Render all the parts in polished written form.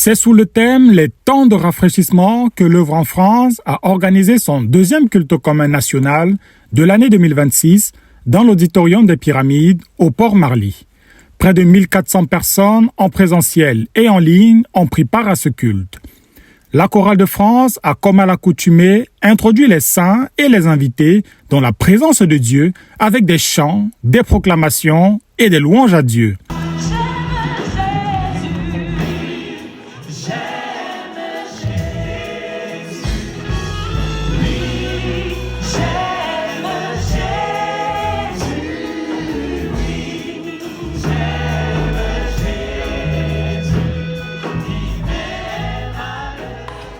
C'est sous le thème « Les temps de rafraîchissement » que l'œuvre en France a organisé son deuxième culte commun national de l'année 2026 dans l'auditorium des Pyramides au Port-Marly. Près de 1400 personnes en présentiel et en ligne ont pris part à ce culte. La Chorale de France a, comme à l'accoutumée, introduit les saints et les invités dans la présence de Dieu avec des chants, des proclamations et des louanges à Dieu.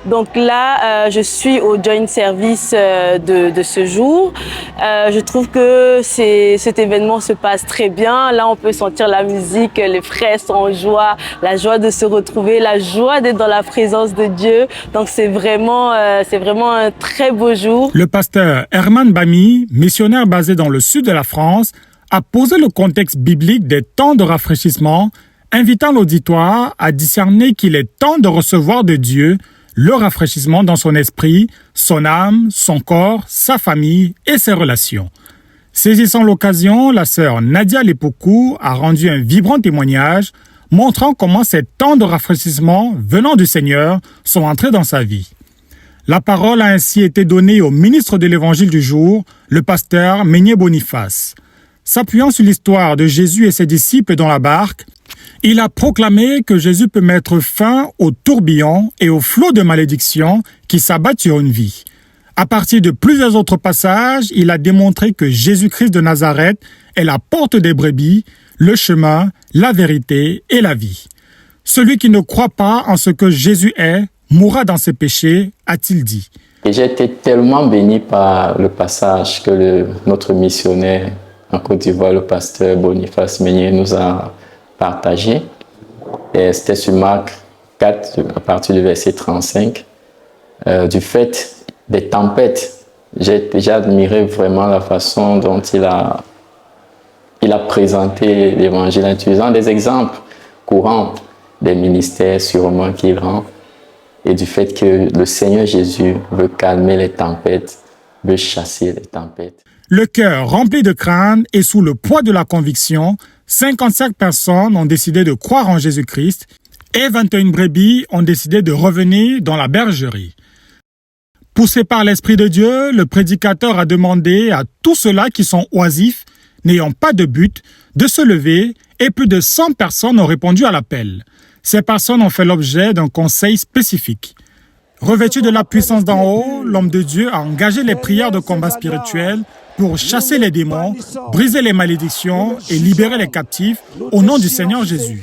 Donc là, je suis au joint service de ce jour. Je trouve que cet événement se passe très bien. Là, on peut sentir la musique, les frères sont en joie, la joie de se retrouver, la joie d'être dans la présence de Dieu. Donc c'est vraiment un très beau jour. Le pasteur Herman Bami, missionnaire basé dans le sud de la France, a posé le contexte biblique des temps de rafraîchissement, invitant l'auditoire à discerner qu'il est temps de recevoir de Dieu le rafraîchissement dans son esprit, son âme, son corps, sa famille et ses relations. Saisissant l'occasion, la sœur Nadia Lepoku a rendu un vibrant témoignage montrant comment ces temps de rafraîchissement venant du Seigneur sont entrés dans sa vie. La parole a ainsi été donnée au ministre de l'Évangile du jour, le pasteur Meigné Boniface. S'appuyant sur l'histoire de Jésus et ses disciples dans la barque, il a proclamé que Jésus peut mettre fin au tourbillon et au flot de malédictions qui s'abattent sur une vie. À partir de plusieurs autres passages, il a démontré que Jésus-Christ de Nazareth est la porte des brebis, le chemin, la vérité et la vie. Celui qui ne croit pas en ce que Jésus est, mourra dans ses péchés, a-t-il dit. Et j'ai été tellement béni par le passage que notre missionnaire en Côte d'Ivoire, le pasteur Boniface Meigné, nous a partagé. Et c'était sur Marc 4, à partir du verset 35. Du fait des tempêtes, j'ai admiré vraiment la façon dont il a présenté l'évangile en utilisant des exemples courants des ministères sûrement qu'il rend et du fait que le Seigneur Jésus veut calmer les tempêtes, veut chasser les tempêtes. Le cœur rempli de crainte et sous le poids de la conviction, 55 personnes ont décidé de croire en Jésus-Christ et 21 brebis ont décidé de revenir dans la bergerie. Poussé par l'Esprit de Dieu, le prédicateur a demandé à tous ceux-là qui sont oisifs, n'ayant pas de but, de se lever et plus de 100 personnes ont répondu à l'appel. Ces personnes ont fait l'objet d'un conseil spécifique. Revêtu de la puissance d'en haut, l'homme de Dieu a engagé les prières de combat spirituel pour chasser les démons, briser les malédictions et libérer les captifs au nom du Seigneur Jésus.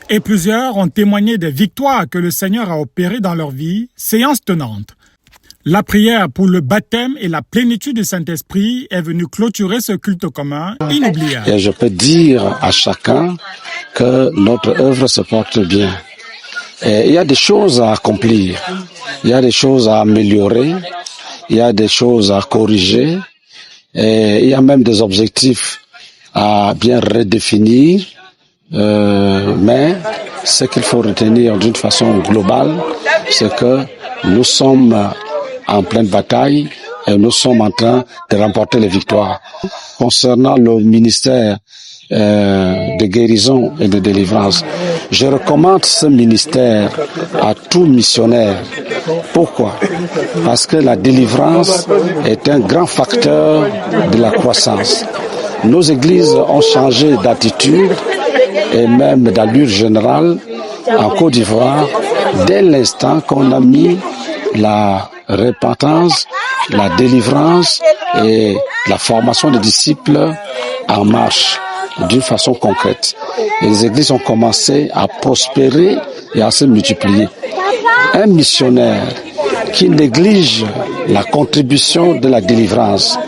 Et plusieurs ont témoigné des victoires que le Seigneur a opérées dans leur vie, séance tenante. La prière pour le baptême et la plénitude du Saint-Esprit est venue clôturer ce culte commun inoubliable. Et je peux dire à chacun que notre œuvre se porte bien. Et il y a des choses à accomplir, il y a des choses à améliorer, il y a des choses à corriger, et il y a même des objectifs à bien redéfinir, mais ce qu'il faut retenir d'une façon globale, c'est que nous sommes en pleine bataille et nous sommes en train de remporter les victoires. Concernant le ministère de guérison et de délivrance, je recommande ce ministère à tout missionnaire. Pourquoi? Parce que la délivrance est un grand facteur de la croissance. Nos églises ont changé d'attitude et même d'allure générale en Côte d'Ivoire dès l'instant qu'on a mis la repentance, la délivrance et la formation des disciples en marche d'une façon concrète. Et les églises ont commencé à prospérer et à se multiplier. Un missionnaire qui néglige la contribution de la délivrance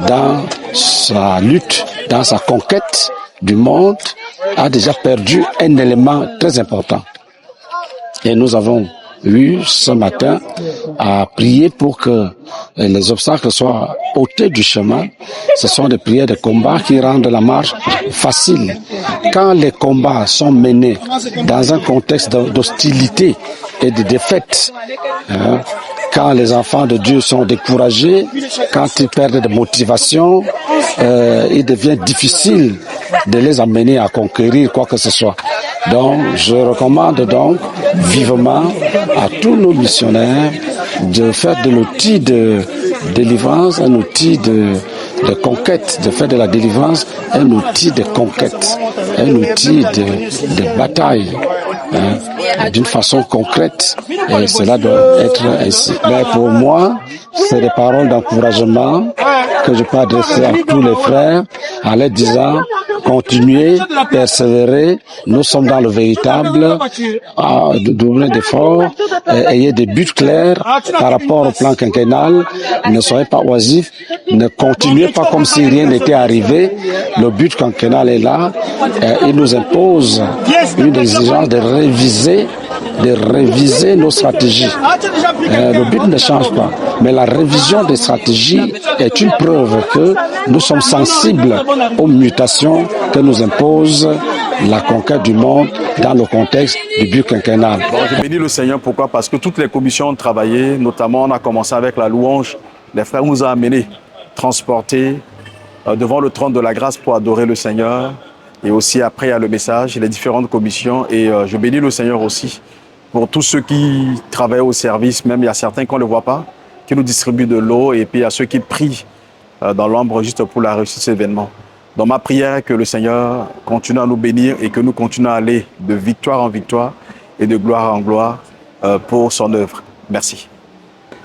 dans sa lutte, dans sa conquête du monde, a déjà perdu un élément très important. Et nous avons eu ce matin à prier pour que les obstacles soient ôtés du chemin. Ce sont des prières de combat qui rendent la marche facile. Quand les combats sont menés dans un contexte d'hostilité et de défaite, quand les enfants de Dieu sont découragés, quand ils perdent de motivation, il devient difficile de les amener à conquérir quoi que ce soit. Donc, je recommande donc vivement à tous nos missionnaires de faire de l'outil de délivrance un outil de conquête, de faire de la délivrance un outil de conquête, un outil de bataille, d'une façon concrète, et cela doit être ainsi. Mais pour moi, c'est des paroles d'encouragement que je peux adresser à tous les frères en leur disant: continuez, persévérez, nous sommes dans le véritable, doublez d'efforts, ayez des buts clairs par rapport au plan quinquennal, ne soyez pas oisifs, ne continuez pas comme si rien n'était arrivé. Le but quinquennal est là, il nous impose une exigence de réviser nos stratégies. Le but ne change pas, mais la révision des stratégies est une preuve que nous sommes sensibles aux mutations que nous impose la conquête du monde dans le contexte du but quinquennal. Bon, je bénis le Seigneur, pourquoi? Parce que toutes les commissions ont travaillé, notamment on a commencé avec la louange. Les frères nous ont amenés, transportés devant le trône de la grâce pour adorer le Seigneur. Et aussi après, il y a le message, les différentes commissions. Et je bénis le Seigneur aussi pour tous ceux qui travaillent au service. Même il y a certains qu'on ne voit pas, qui nous distribuent de l'eau. Et puis il y a ceux qui prient dans l'ombre juste pour la réussite de cet événement. Dans ma prière est que le Seigneur continue à nous bénir et que nous continuons à aller de victoire en victoire et de gloire en gloire pour son œuvre. Merci.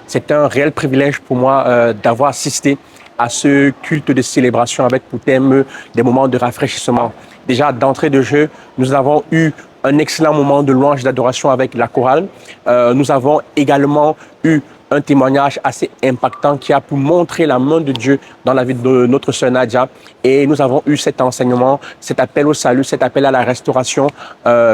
C'est un réel privilège pour moi d'avoir assisté à ce culte de célébration avec pour thème des moments de rafraîchissement. Déjà, d'entrée de jeu, nous avons eu un excellent moment de louange et d'adoration avec la chorale. Nous avons également eu un témoignage assez impactant qui a pu montrer la main de Dieu dans la vie de notre sœur Nadia. Et nous avons eu cet enseignement, cet appel au salut, cet appel à la restauration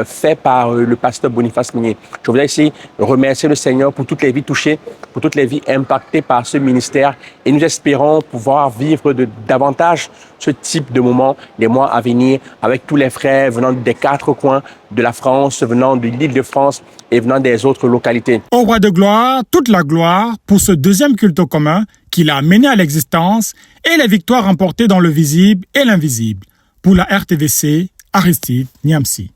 fait par le pasteur Boniface Migné. Je voudrais ici remercier le Seigneur pour toutes les vies touchées, pour toutes les vies impactées par ce ministère. Et nous espérons pouvoir vivre davantage ce type de moment les mois à venir avec tous les frères venant des 4 coins de la France, venant de l'Île-de-France et venant des autres localités. Au roi de gloire, toute la gloire pour ce deuxième culte commun qu'il a amené à l'existence et les victoires remportées dans le visible et l'invisible. Pour la RTVC, Aristide Niamsi.